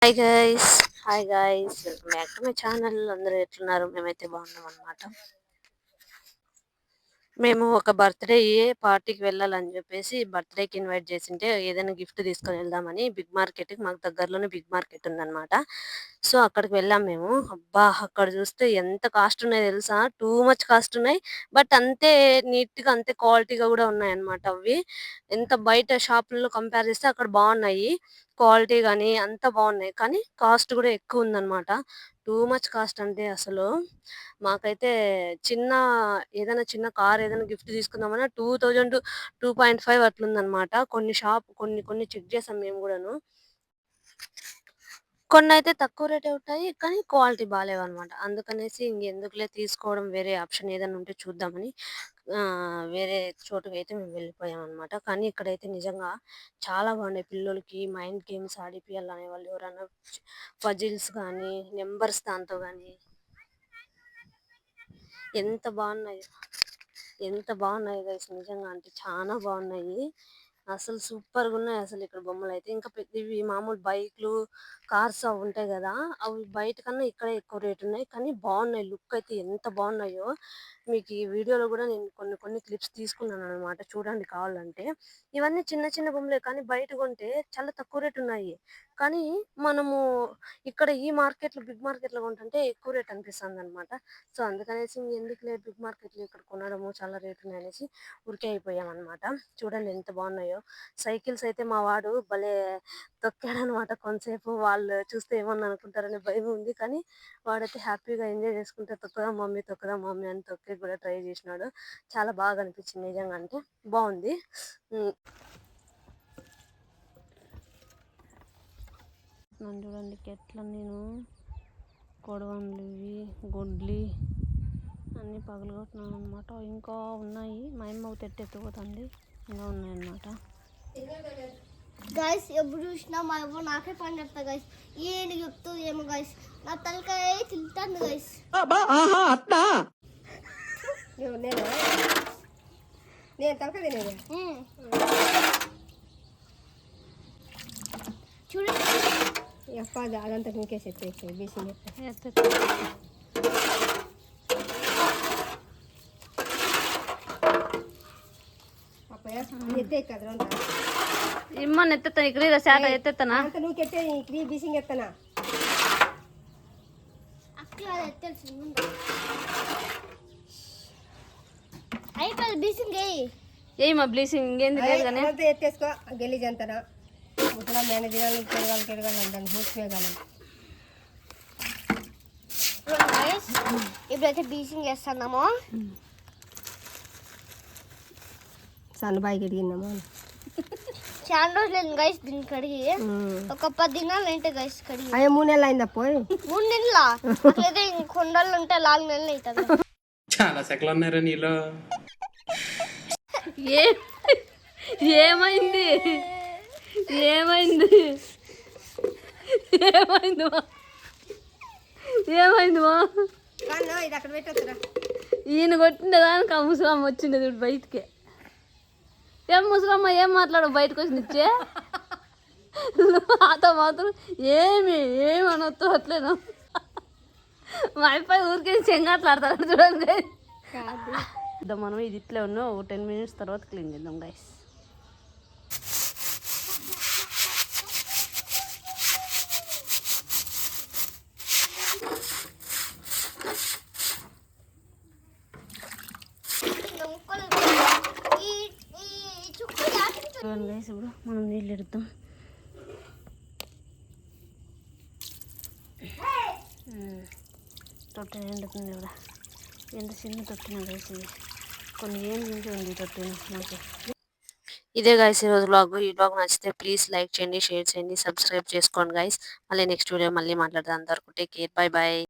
Hi guys hi guys welcome back to my channel. అందరూ ఎట్లున్నారు? మేమైతే బాగున్నాం అన్నమాట. మేము ఒక బర్త్‌డే పార్టీకి వెళ్ళాలని జెప్పేసి బర్త్‌డేకి ఇన్వైట్ చేసింటే ఏదైనా గిఫ్ట్ తీసుకొని వెళ్దామని బిగ్ మార్కెట్‌కి మాకు దగ్గరలోనే బిగ్ మార్కెట్ ఉందన్నమాట. సో, అక్కడికి వెళ్ళాం మేము. అబ్బా! అక్కడ చూస్తే ఎంత కాస్ట్ ఉన్నాయో తెలుసా? టూ మచ్ కాస్ట్ ఉన్నాయి. బట్ అంతే నీట్‌గా అంతే క్వాలిటీగా గూడా ఉన్నాయన్నమాట అవి. ఎంత బయట షాపుల్లో కంపేర్ చేస్తే అక్కడ బావున్నాయి. క్వాలిటీ గాని అంతా బావున్నాయి. కానీ కాస్ట్ గూడా ఎక్కువుందన్నమాట. టూ మచ్ కాస్ట్ అంటే అసలు మాకైతే చిన్న ఏదైనా చిన్న కార్ ఏదైనా గిఫ్ట్ తీసుకుందామన్నా 2000, 2.5 అట్లుందనమాట. కొన్ని కొన్ని చెక్ చేసాం మేము గూడాను. కొన్నైతే తక్కువ రేటే ఉంటాయి. కానీ క్వాలిటీ బాలేవన్నమాట. అందుకనేసి ఇంకెందుకులే తీసుకోవడం, వేరే ఆప్షన్ ఏదైనా ఉంటే చూద్దామని వేరే చోటుకైతే మేము వెళ్ళిపోయామన్నమాట. కానీ ఇక్కడైతే నిజంగా చాలా బాగున్నాయి. పిల్లోలకి మైండ్ గేమ్స్ ఆడిపియాలనే వాళ్ళు ఎవరైనా పజిల్స్ గానీ, నంబర్స్ దాంతో గానీ ఎంత బాగున్నాయో! ఎంత బాగున్నాయో గైస్ నిజంగా అంటే చానా బాగున్నాయి. అసలు సూపర్‌గున్నాయి అసలిక్కడ బొమ్మలైతే. ఇంకా ఇవి మామూలు బైక్‌లు, కార్స్ అవి ఉంటాయి గదా! అవి బయట కన్నా ఇక్కడే ఎక్కువ రేటున్నాయి. కానీ బాగున్నాయి. లుక్ అయితే ఎంత బాగున్నాయో! మీకు ఈ వీడియోలో గూడా నేను కొన్ని కొన్ని క్లిప్స్ తీసుకున్నాననమాట. చూడండి కావాలంటే. ఇవన్నీ చిన్న చిన్న బొమ్మలే కానీ బయట కొంటే చాలా తక్కువ రేటున్నాయి. కానీ మనము ఇక్కడ ఈ మార్కెట్‌లో బిగ్ మార్కెట్‌లో కొంటుంటే ఎక్కువ రేట్ అనిపిస్తుందనమాట. సో, అందుకనేసి ఎందుకులే బిగ్ మార్కెట్‌లో ఇక్కడ కొనడము చాలా రేటున్నాయనేసి ఊరికే అయిపోయామనమాట. చూడండి ఎంత బాగున్నాయో! సైకిల్స్ అయితే మా వాడు భలే తొక్కాడనమాట కొంతసేపు. వాళ్ళు చూస్తే ఏమన్నా అనుకుంటారనే భయం ఉంది. కానీ వాడైతే హ్యాపీగా ఎంజాయ్ చేసుకుంటే తొక్కుదాం మమ్మీ అని తొక్కేకి కూడా ట్రై చేసినాడు. చాలా బాగా అనిపించింది నిజంగా అంటే. బావుంది. హ్మ్. నన్ను చూడండి ఎట్లా నేను కొడవన్లు ఇవి గొడ్లి అన్నీ పగలగొట్టినాను అనమాట. ఇంకా ఉన్నాయి. మా అమ్మ ఎత్తుకుపోతుంది. ఇంకా ఉన్నాయన్నమాట. గైస్ ఎప్పుడు చూసినా మా అవ్వ నాకే పని చెప్తా గైస్. ఏంటి చెప్తూ ఏమో గైస్. నా తలకాయ తింటాను గైస్. నేను తలకాయ తినేది చూడండి. ఎప్పది అదంతా నీకే చెప్పేసి బీసీ ఎత్తే కదా ఇమ్మని ఎత్తుతాను ఇక్కడ శాత ఎత్తేస్తానా అంత నువ్వు కెట్టే ఇక్కడ బీసింగ్ ఎత్తనా అయిపోయి బీసింగ్ ఏమా బ్లీచింగ్ ఇంకేంది లేదు కానీ అంతా ఎత్తేసుకో గెలీజ్ అంతనా ముసలా మేనేజర్ తిరగాలి అంటాను మూసివేయగలను. ఇప్పుడైతే బీసింగ్ వేస్తున్నాము. సన్నబాయి కడిగిందాము చాలా రోజులు అయింది గైస్ దీన్ని కడిగి. ఒక 10 దినాలు ఏంటి గైస్ కడిగి. అయ్యో 3 నెలలు అయిందా పోయి 3 నెలల అట్లయితే కొండలు ఉంటే 4 నెలలు అవుతుంది. చాలా సెకలు ఉన్నారా నీలో? ఏమైంది ఏమైంది ఏమైంది ఏమైంది ఇది అక్కడ పెట్టొచ్చురా. ఈయన కొట్టిన దానికి ఆ ముసలమ్మ వచ్చిండేది ఇప్పుడు బయటికి. ఏం ముసలమ్మ ఏం మాట్లాడవు బయటకు వచ్చి నిచ్చే అతో మాత్రం ఏమి అనొద్దు అట్లేను. మా అయిపోయి ఊరికే చెంగాట్లాడతారు చూడండి. మనం ఇది ఇట్లే ఉన్నాం. 10 minutes తర్వాత క్లీన్ చేద్దాం గైస్. చూడండి గైస్ ఇప్పుడు మనం నీళ్ళు ఎడుద్దాం. తొట్టి నిండుతుంది కూడా. ఎంత చిన్న తొట్టిన గైస్ ఇది. కొన్ని ఏం నుంచి ఉంది తొట్టిన నాకు. ఇదే గైస్ ఈరోజు బ్లాగ్. ఈ బ్లాగ్ నచ్చితే ప్లీజ్ లైక్ చేయండి, షేర్ చేయండి, సబ్స్క్రైబ్ చేసుకోండి గైస్. మళ్ళీ నెక్స్ట్ వీడియో మళ్ళీ మాట్లాడదాం. అందరికీ టేక్ కేర్. బై.